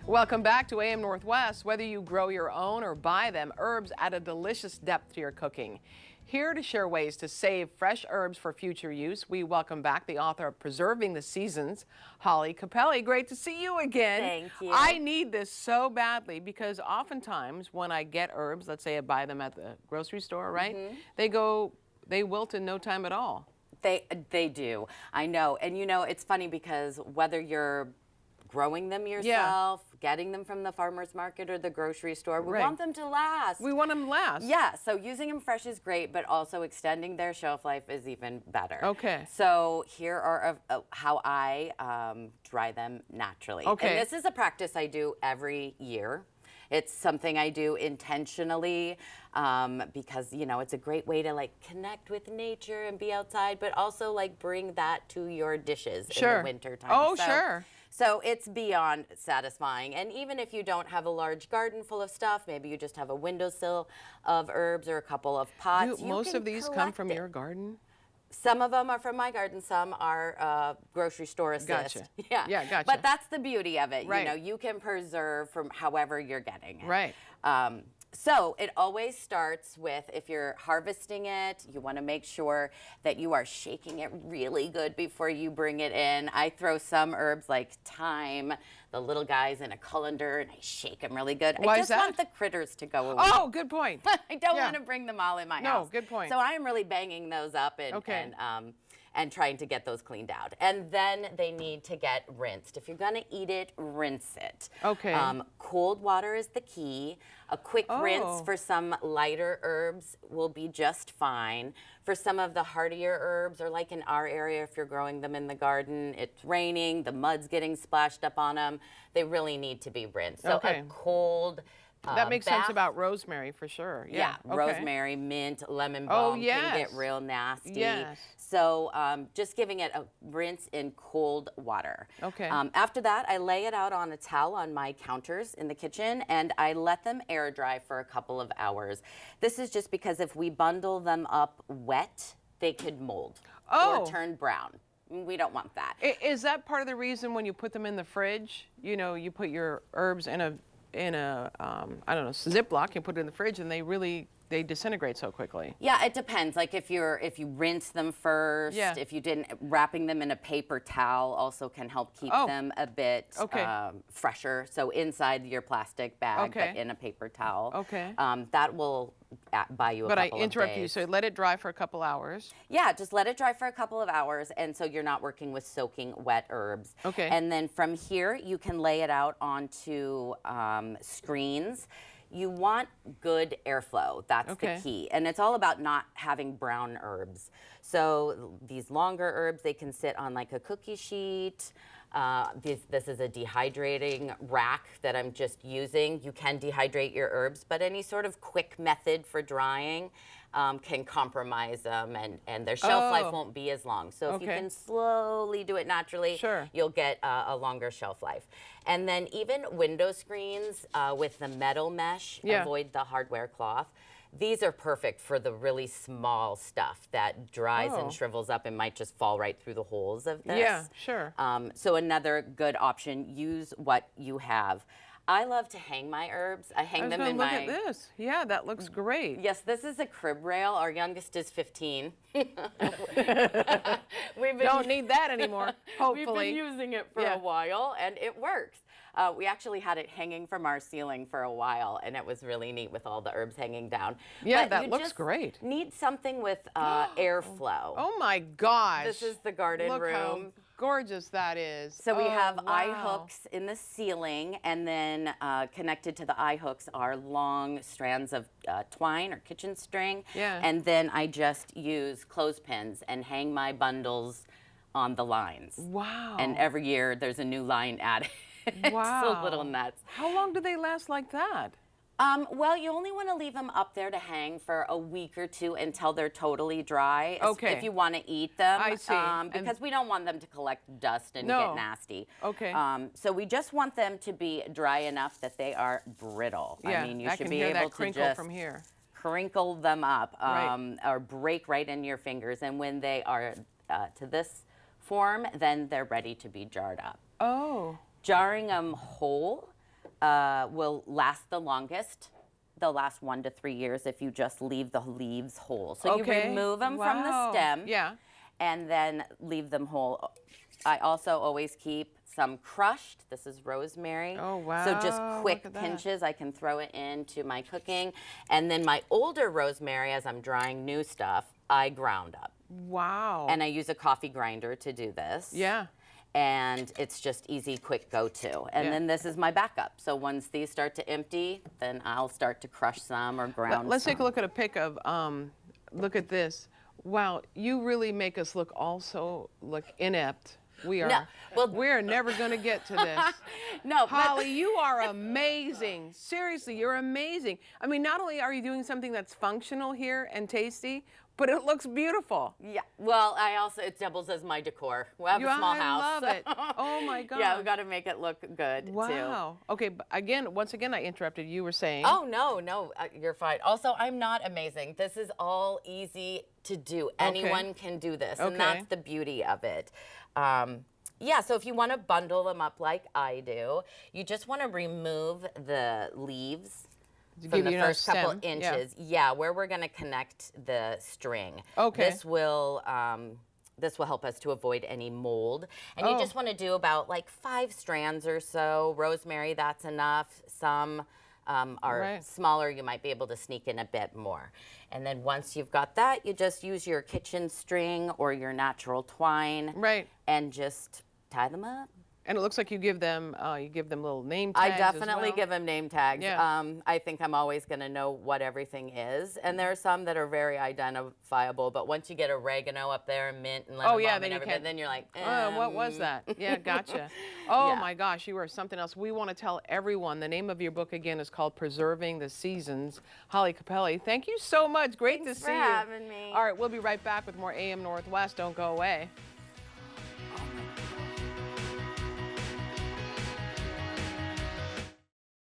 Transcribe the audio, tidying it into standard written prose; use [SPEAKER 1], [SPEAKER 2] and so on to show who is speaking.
[SPEAKER 1] Welcome back to AM Northwest. Whether you grow your own or buy them, herbs add a delicious depth to your cooking. Here to share ways to save fresh herbs for future use, we welcome back the author of Preserving the Seasons, Holly Capelle. Great to see you again.
[SPEAKER 2] Thank you.
[SPEAKER 1] I need this so badly because oftentimes when I get herbs, let's say I buy them at the grocery store, right? They wilt in no time at all.
[SPEAKER 2] They do. I know. And you know, it's funny because whether you're growing them yourself, getting them from the farmer's market or the grocery store, we want them to last.
[SPEAKER 1] We want them to last.
[SPEAKER 2] Yeah, so using them fresh is great, but also extending their shelf life is even better.
[SPEAKER 1] Okay.
[SPEAKER 2] So here are how I dry them naturally.
[SPEAKER 1] Okay.
[SPEAKER 2] And this is a practice I do every year. It's something I do intentionally because, you know, it's a great way to like connect with nature and be outside, but also like bring that to your dishes in the winter time.
[SPEAKER 1] Oh, sure.
[SPEAKER 2] So it's beyond satisfying. And even if you don't have a large garden full of stuff, maybe you just have a windowsill of herbs or a couple of pots.
[SPEAKER 1] Do most of these come from your garden?
[SPEAKER 2] Some of them are from my garden, some are grocery store assist.
[SPEAKER 1] Gotcha. Yeah, gotcha.
[SPEAKER 2] But that's the beauty of it.
[SPEAKER 1] Right.
[SPEAKER 2] You know, you can preserve from however you're getting it.
[SPEAKER 1] Right.
[SPEAKER 2] So it always starts with, if you're harvesting it, you want to make sure that you are shaking it really good before you bring it in. I throw some herbs like thyme, the little guys, in a colander, and I shake them really good.
[SPEAKER 1] Why
[SPEAKER 2] I
[SPEAKER 1] is
[SPEAKER 2] just
[SPEAKER 1] that?
[SPEAKER 2] want the critters to go away.
[SPEAKER 1] Oh, good point.
[SPEAKER 2] I don't want to bring them all in my house.
[SPEAKER 1] No, good point.
[SPEAKER 2] So I am really banging those up and trying to get those cleaned out. And then they need to get rinsed. If you're gonna eat it, rinse it.
[SPEAKER 1] Okay.
[SPEAKER 2] Cold water is the key. A quick rinse for some lighter herbs will be just fine. For some of the hardier herbs, or like in our area, if you're growing them in the garden, it's raining, the mud's getting splashed up on them, they really need to be rinsed. So a cold
[SPEAKER 1] that makes sense about rosemary for sure.
[SPEAKER 2] Yeah, rosemary, mint, lemon balm can get real nasty.
[SPEAKER 1] Yes.
[SPEAKER 2] So just giving it a rinse in cold water.
[SPEAKER 1] Okay.
[SPEAKER 2] After that, I lay it out on a towel on my counters in the kitchen, and I let them air dry for a couple of hours. This is just because if we bundle them up wet, they could mold or turn brown. We don't want that.
[SPEAKER 1] Is that part of the reason when you put them in the fridge, you know, you put your herbs in a I don't know, Ziploc, you put it in the fridge and they disintegrate so quickly?
[SPEAKER 2] Yeah, it depends. Like if you rinse them first, if you didn't, wrapping them in a paper towel also can help keep them a bit fresher. So inside your plastic bag, but in a paper towel.
[SPEAKER 1] Okay.
[SPEAKER 2] That will buy you a couple of days.
[SPEAKER 1] But I interrupt you, so let it dry for a couple hours.
[SPEAKER 2] Yeah, just let it dry for a couple of hours, and so you're not working with soaking wet herbs.
[SPEAKER 1] Okay.
[SPEAKER 2] And then from here, you can lay it out onto screens. You want good airflow. That's the key. And it's all about not having brown herbs. So these longer herbs, they can sit on like a cookie sheet. This is a dehydrating rack that I'm just using. You can dehydrate your herbs, but any sort of quick method for drying can compromise them, and their shelf life won't be as long. So if you can slowly do it naturally, you'll get a longer shelf life. And then even window screens with the metal mesh, avoid the hardware cloth. These are perfect for the really small stuff that dries and shrivels up and might just fall right through the holes of this.
[SPEAKER 1] Yeah, sure.
[SPEAKER 2] So another good option, use what you have. I love to hang my herbs. I hang them in my...
[SPEAKER 1] Look at this. Yeah, that looks great.
[SPEAKER 2] Yes, this is a crib rail. Our youngest is 15.
[SPEAKER 1] Don't need that anymore, hopefully.
[SPEAKER 2] We've been using it for a while, and it works. We actually had it hanging from our ceiling for a while, and it was really neat with all the herbs hanging down.
[SPEAKER 1] Yeah,
[SPEAKER 2] but
[SPEAKER 1] that looks great.
[SPEAKER 2] Need something with airflow.
[SPEAKER 1] Oh my gosh.
[SPEAKER 2] This is the garden room.
[SPEAKER 1] How gorgeous that is.
[SPEAKER 2] So we have eye hooks in the ceiling, and then connected to the eye hooks are long strands of twine or kitchen string.
[SPEAKER 1] Yeah.
[SPEAKER 2] And then I just use clothespins and hang my bundles on the lines.
[SPEAKER 1] Wow.
[SPEAKER 2] And every year there's a new line added.
[SPEAKER 1] Wow.
[SPEAKER 2] It's a little nuts.
[SPEAKER 1] How long do they last like that?
[SPEAKER 2] Well, you only want to leave them up there to hang for a week or two until they're totally dry.
[SPEAKER 1] Okay.
[SPEAKER 2] If you want to eat them.
[SPEAKER 1] I see.
[SPEAKER 2] Because we don't want them to collect dust and get nasty.
[SPEAKER 1] Okay.
[SPEAKER 2] So we just want them to be dry enough that they are brittle.
[SPEAKER 1] Yeah,
[SPEAKER 2] I mean, you
[SPEAKER 1] I
[SPEAKER 2] should
[SPEAKER 1] can
[SPEAKER 2] be
[SPEAKER 1] hear
[SPEAKER 2] able
[SPEAKER 1] that
[SPEAKER 2] to
[SPEAKER 1] crinkle
[SPEAKER 2] just
[SPEAKER 1] from here.
[SPEAKER 2] crinkle them up or break right in your fingers. And when they are to this form, then they're ready to be jarred up.
[SPEAKER 1] Oh.
[SPEAKER 2] Jarring them whole will last the longest. They'll last 1 to 3 years if you just leave the leaves whole. So you remove them from the stem, and then leave them whole. I also always keep some crushed. This is rosemary.
[SPEAKER 1] Oh, wow.
[SPEAKER 2] So just quick pinches, I can throw it into my cooking. And then my older rosemary, as I'm drying new stuff, I ground up.
[SPEAKER 1] Wow.
[SPEAKER 2] And I use a coffee grinder to do this.
[SPEAKER 1] Yeah.
[SPEAKER 2] And it's just easy, quick go-to. And then this is my backup. So once these start to empty, then I'll start to crush some or ground
[SPEAKER 1] Let's
[SPEAKER 2] some.
[SPEAKER 1] take a look at a pic of, look at this. Wow, you really make us look inept. We are.
[SPEAKER 2] No, well,
[SPEAKER 1] we're never going to get to this.
[SPEAKER 2] No,
[SPEAKER 1] Holly, you are amazing. Seriously, you're amazing. I mean, not only are you doing something that's functional here and tasty, but it looks beautiful.
[SPEAKER 2] Yeah. Well, it doubles as my decor. We have a small house.
[SPEAKER 1] I love it. Oh my God.
[SPEAKER 2] Yeah, we've got to make it look good too.
[SPEAKER 1] Wow. Okay, but once again, I interrupted. You were saying.
[SPEAKER 2] Oh no, you're fine. Also, I'm not amazing. This is all easy to do. Anyone can do this, and that's the beauty of it. Yeah, so if you want to bundle them up like I do, you just want to remove the leaves from the first couple inches. Yeah, where we're going to connect the string.
[SPEAKER 1] Okay.
[SPEAKER 2] This will help us to avoid any mold. And you just want to do about like 5 strands or so. Rosemary, that's enough. Some are smaller. You might be able to sneak in a bit more. And then once you've got that, you just use your kitchen string or your natural twine.
[SPEAKER 1] Right.
[SPEAKER 2] And just tie them up.
[SPEAKER 1] And it looks like you give them little name tags.
[SPEAKER 2] I definitely
[SPEAKER 1] as well.
[SPEAKER 2] give them name tags.
[SPEAKER 1] Yeah.
[SPEAKER 2] I think I'm always going to know what everything is, and there are some that are very identifiable. But once you get oregano up there, and mint, and lemon balm, and then you're like,
[SPEAKER 1] what was that? Yeah, gotcha. Oh my gosh, you are something else. We want to tell everyone the name of your book again is called Preserving the Seasons. Holly Capelle, thank you so much. Great to see you.
[SPEAKER 2] Thanks for having me.
[SPEAKER 1] All right, we'll be right back with more AM Northwest. Don't go away.